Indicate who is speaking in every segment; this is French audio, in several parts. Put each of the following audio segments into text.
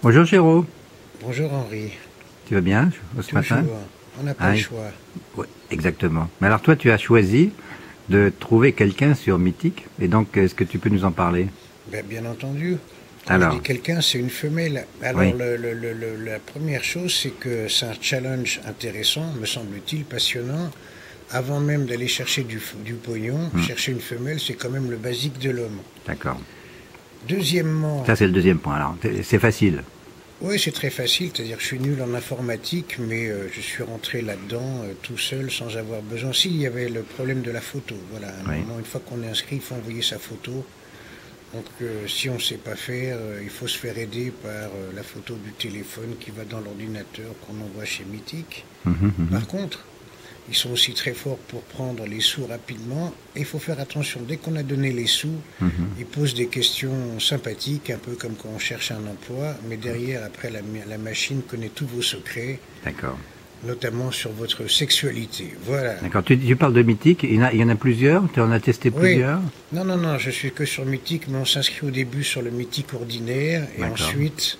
Speaker 1: Bonjour Géraud,
Speaker 2: Bonjour Henri.
Speaker 1: tu vas bien ce matin?
Speaker 2: Toujours. On n'a pas le choix.
Speaker 1: Ouais, exactement. Mais alors toi, tu as choisi de trouver quelqu'un sur Mythique, et donc est-ce que tu peux nous en parler?
Speaker 2: Ben, bien entendu. Quand je
Speaker 1: Alors,
Speaker 2: dis quelqu'un, c'est une femelle. Alors,
Speaker 1: oui.
Speaker 2: la première chose, c'est que c'est un challenge intéressant, me semble-t-il, passionnant. Avant même d'aller chercher du pognon, chercher une femelle, c'est quand même le basique de l'homme.
Speaker 1: D'accord.
Speaker 2: Deuxièmement,
Speaker 1: Ça, c'est le deuxième point. Alors, c'est facile.
Speaker 2: oui, c'est très facile, c'est-à-dire que je suis nul en informatique, mais je suis rentré là-dedans tout seul, sans avoir besoin. Si, il y avait le problème de la photo. Voilà, à un
Speaker 1: Oui.
Speaker 2: moment, une fois qu'on est inscrit, il faut envoyer sa photo. Donc, si on ne sait pas faire, il faut se faire aider par la photo du téléphone qui va dans l'ordinateur qu'on envoie chez Mythique. Par contre, ils sont aussi très forts pour prendre les sous rapidement. Et il faut faire attention, dès qu'on a donné les sous, ils posent des questions sympathiques, un peu comme quand on cherche un emploi. Mais derrière, après, la machine connaît tous vos secrets,
Speaker 1: D'accord.
Speaker 2: notamment sur votre sexualité. Voilà.
Speaker 1: D'accord. Tu parles de Mythique, il y en a plusieurs? Tu en as testé
Speaker 2: Oui.
Speaker 1: plusieurs?
Speaker 2: Non, je suis que sur Mythique, mais on s'inscrit au début sur le Mythique ordinaire, et
Speaker 1: D'accord.
Speaker 2: ensuite,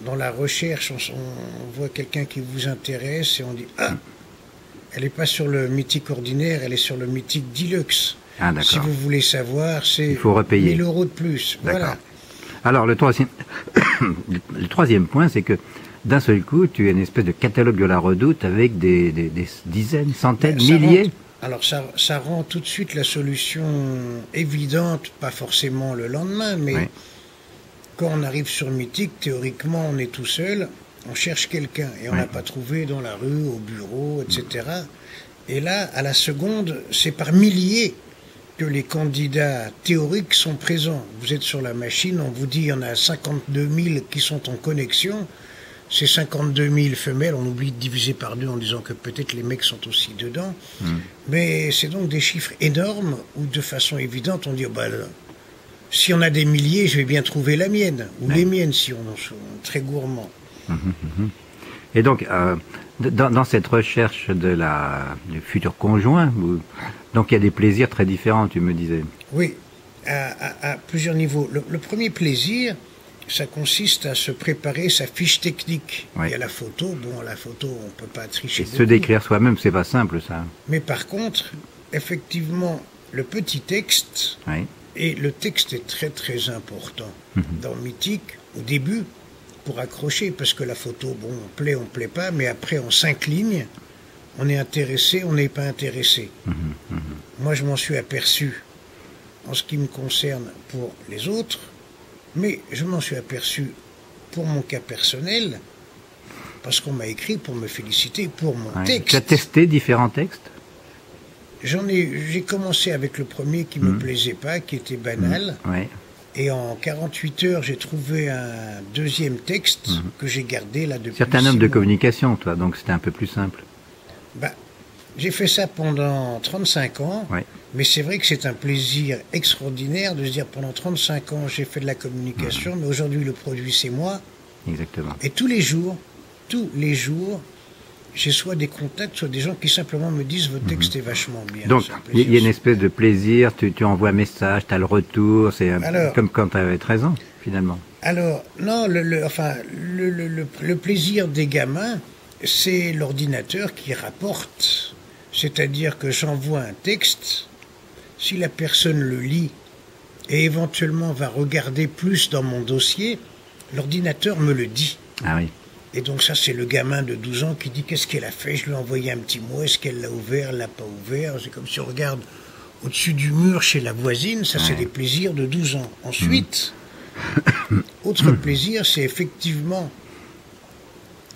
Speaker 2: dans la recherche, on voit quelqu'un qui vous intéresse, et on dit « Ah, elle n'est pas sur le Mythique ordinaire, elle est sur le Mythique Deluxe.
Speaker 1: Ah, d'accord.
Speaker 2: Si vous voulez savoir, c'est
Speaker 1: Il faut repayer.
Speaker 2: 1000 € de plus. »
Speaker 1: D'accord.
Speaker 2: Voilà.
Speaker 1: Alors, le troisième point, c'est que d'un seul coup, tu as une espèce de catalogue de la Redoute avec des dizaines, centaines,
Speaker 2: Ben, ça
Speaker 1: milliers.
Speaker 2: Alors ça rend tout de suite la solution évidente, pas forcément le lendemain, mais
Speaker 1: Oui.
Speaker 2: quand on arrive sur Mythique, théoriquement on est tout seul, on cherche quelqu'un et on
Speaker 1: Oui.
Speaker 2: n'a pas trouvé dans la rue, au bureau, etc. Et là, à la seconde, c'est par milliers que les candidats théoriques sont présents. Vous êtes sur la machine, on vous dit il y en a 52 000 qui sont en connexion. Ces 52 000 femelles, on oublie de diviser par deux en disant que peut-être les mecs sont aussi dedans. Mais c'est donc des chiffres énormes où de façon évidente on dit oh, bah, si on a des milliers, je vais bien trouver la mienne, ou les miennes si on en sont très gourmands.
Speaker 1: Et donc, dans cette recherche du futur conjoint, donc il y a des plaisirs très différents, tu me disais.
Speaker 2: Oui, à plusieurs niveaux. Le premier plaisir, ça consiste à se préparer sa fiche technique.
Speaker 1: Oui.
Speaker 2: Il y a la photo, bon, la photo, on ne peut pas tricher
Speaker 1: Et
Speaker 2: beaucoup.
Speaker 1: se décrire soi-même, c'est pas simple, ça.
Speaker 2: Mais par contre, effectivement, le petit texte,
Speaker 1: Oui.
Speaker 2: et le texte est très très important dans Mythique, au début, pour accrocher, parce que la photo, bon, on plaît pas, mais après, en 5 lignes, on est intéressé, on n'est pas intéressé. Moi, je m'en suis aperçu en ce qui me concerne pour les autres, mais je m'en suis aperçu pour mon cas personnel, parce qu'on m'a écrit pour me féliciter pour mon
Speaker 1: Oui.
Speaker 2: texte.
Speaker 1: Tu as testé différents textes?
Speaker 2: J'ai commencé avec le premier qui me plaisait pas, qui était banal.
Speaker 1: Oui.
Speaker 2: Et en 48 heures, j'ai trouvé un deuxième texte que j'ai gardé là depuis.
Speaker 1: C'est un
Speaker 2: 6
Speaker 1: homme de
Speaker 2: mois.
Speaker 1: communication, toi, donc c'était un peu plus simple.
Speaker 2: Bah, j'ai fait ça pendant 35 ans,
Speaker 1: Oui.
Speaker 2: mais c'est vrai que c'est un plaisir extraordinaire de se dire pendant 35 ans, j'ai fait de la communication, mais aujourd'hui le produit c'est moi.
Speaker 1: Exactement.
Speaker 2: Et tous les jours, j'ai soit des contacts, soit des gens qui simplement me disent votre texte est vachement bien.
Speaker 1: Donc,
Speaker 2: C'est un
Speaker 1: il y a
Speaker 2: plaisir.
Speaker 1: une espèce de plaisir, tu envoies un message, tu as le retour, c'est
Speaker 2: Alors-
Speaker 1: comme quand tu avais 13 ans, finalement.
Speaker 2: Alors, non, le plaisir des gamins, c'est l'ordinateur qui rapporte. C'est-à-dire que j'envoie un texte, si la personne le lit et éventuellement va regarder plus dans mon dossier, l'ordinateur me le dit.
Speaker 1: Ah oui.
Speaker 2: Et donc ça, c'est le gamin de 12 ans qui dit qu'est-ce qu'elle a fait. Je lui ai envoyé un petit mot, est-ce qu'elle l'a ouvert, elle l'a pas ouvert. C'est comme si on regarde au-dessus du mur chez la voisine, ça c'est des plaisirs de 12 ans. Ensuite, autre plaisir, c'est effectivement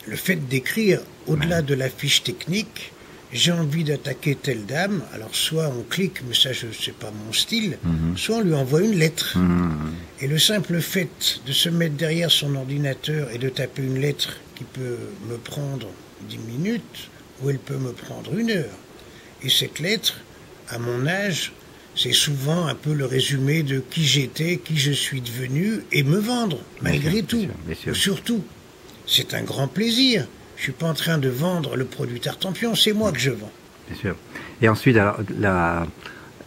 Speaker 2: le fait d'écrire au-delà de la fiche technique, j'ai envie d'attaquer telle dame, alors soit on clique, mais ça c'est pas mon style, soit on lui envoie une lettre. Et le simple fait de se mettre derrière son ordinateur et de taper une lettre qui peut me prendre 10 minutes, ou elle peut me prendre 1 heure. Et cette lettre, à mon âge, c'est souvent un peu le résumé de qui j'étais, qui je suis devenu, et me vendre, malgré tout.
Speaker 1: bien sûr.
Speaker 2: Surtout, c'est un grand plaisir. Je suis pas en train de vendre le produit Tartampion, c'est moi que je vends.
Speaker 1: Bien sûr. Et ensuite, alors,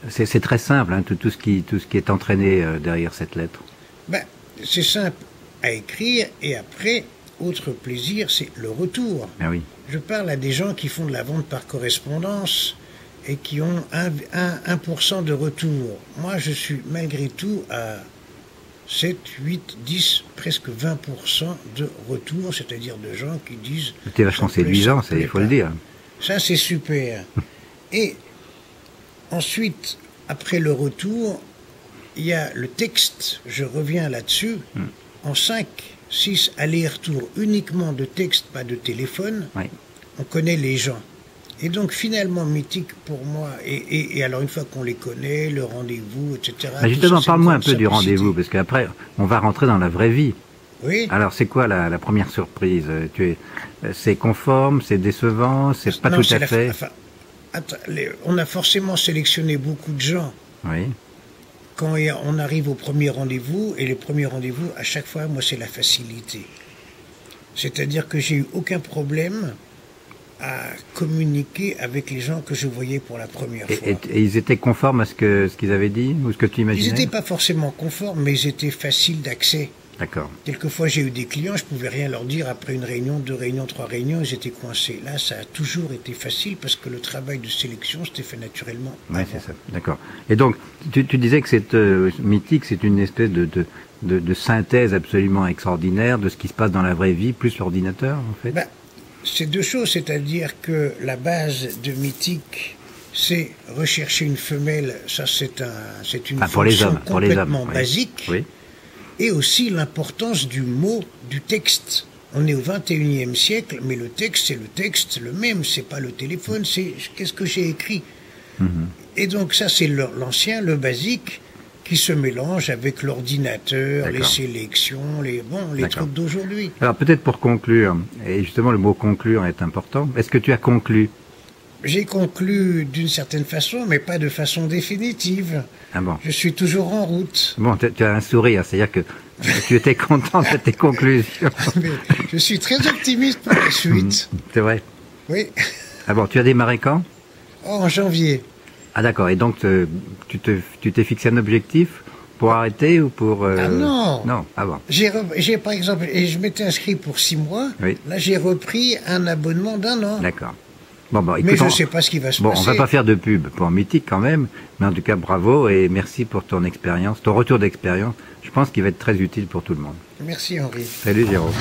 Speaker 1: c'est très simple, hein, tout ce qui est entraîné derrière cette lettre.
Speaker 2: Ben, c'est simple. à écrire, et après, autre plaisir, c'est le retour.
Speaker 1: Ah oui.
Speaker 2: Je parle à des gens qui font de la vente par correspondance et qui ont 1% de retour. Moi, je suis malgré tout à 7, 8, 10, presque 20% de retour, c'est-à-dire de gens qui disent...
Speaker 1: C'était vachement séduisant, il faut le dire.
Speaker 2: Ça, c'est super. Et ensuite, après le retour, il y a le texte, je reviens là-dessus, en 5, 6 allers-retours uniquement de texte, pas de téléphone,
Speaker 1: Oui.
Speaker 2: on connaît les gens. Et donc finalement, Mythique pour moi, et alors une fois qu'on les connaît, le rendez-vous, etc.
Speaker 1: Mais justement, parle-moi un peu du
Speaker 2: simplicité.
Speaker 1: rendez-vous, parce qu'après, on va rentrer dans la vraie vie.
Speaker 2: Oui.
Speaker 1: Alors, c'est quoi la première surprise? C'est conforme, c'est décevant, c'est pas
Speaker 2: Non,
Speaker 1: tout
Speaker 2: c'est
Speaker 1: à fait.
Speaker 2: enfin, on a forcément sélectionné beaucoup de gens.
Speaker 1: Oui.
Speaker 2: Quand on arrive au premier rendez-vous, et les premiers rendez-vous, à chaque fois, moi, c'est la facilité. C'est-à-dire que j'ai eu aucun problème à communiquer avec les gens que je voyais pour la première fois.
Speaker 1: Et ils étaient conformes à ce qu'ils avaient dit, ou ce que tu imaginais?
Speaker 2: Ils n'étaient pas forcément conformes, mais ils étaient faciles d'accès.
Speaker 1: D'accord.
Speaker 2: Quelquefois, j'ai eu des clients, je pouvais rien leur dire après une réunion, 2 réunions, 3 réunions, ils étaient coincés. Là, ça a toujours été facile parce que le travail de sélection s'était fait naturellement.
Speaker 1: Oui, c'est ça. D'accord. Et donc, tu disais que cette Mythique, c'est une espèce de synthèse absolument extraordinaire de ce qui se passe dans la vraie vie, plus l'ordinateur, en fait.
Speaker 2: Ben, c'est 2 choses, c'est-à-dire que la base de Mythique, c'est rechercher une femelle, ça c'est une
Speaker 1: Enfin, pour les
Speaker 2: fonction
Speaker 1: hommes, pour les hommes,
Speaker 2: complètement
Speaker 1: oui.
Speaker 2: basique.
Speaker 1: Oui.
Speaker 2: Et aussi l'importance du mot, du texte. On est au 21e siècle, mais le texte, c'est le texte, le même, c'est pas le téléphone, c'est qu'est-ce que j'ai écrit. Et donc ça, c'est l'ancien, le basique, qui se mélange avec l'ordinateur, les sélections, les trucs d'aujourd'hui.
Speaker 1: Alors peut-être pour conclure, et justement le mot conclure est important, est-ce que tu as conclu?
Speaker 2: J'ai conclu d'une certaine façon, mais pas de façon définitive.
Speaker 1: Ah bon.
Speaker 2: Je suis toujours en route.
Speaker 1: Bon, tu as un sourire, c'est-à-dire que tu étais content de tes conclusions.
Speaker 2: Mais je suis très optimiste pour la suite.
Speaker 1: C'est vrai.
Speaker 2: Oui.
Speaker 1: Ah bon, tu as démarré quand?
Speaker 2: Oh, en janvier.
Speaker 1: Ah d'accord, et donc tu t'es fixé un objectif pour arrêter ou pour...
Speaker 2: Ah non.
Speaker 1: Non, ah bon.
Speaker 2: J'ai par exemple, et je m'étais inscrit pour 6 mois,
Speaker 1: Oui.
Speaker 2: là j'ai repris un abonnement d'1 an.
Speaker 1: D'accord. Bon, écoute,
Speaker 2: Mais je ne sais pas ce qui va se
Speaker 1: bon,
Speaker 2: passer.
Speaker 1: on va pas faire de pub pour Mythique quand même, mais en tout cas bravo et merci pour ton expérience, ton retour d'expérience. Je pense qu'il va être très utile pour tout le monde.
Speaker 2: Merci Henri.
Speaker 1: Salut Jérôme.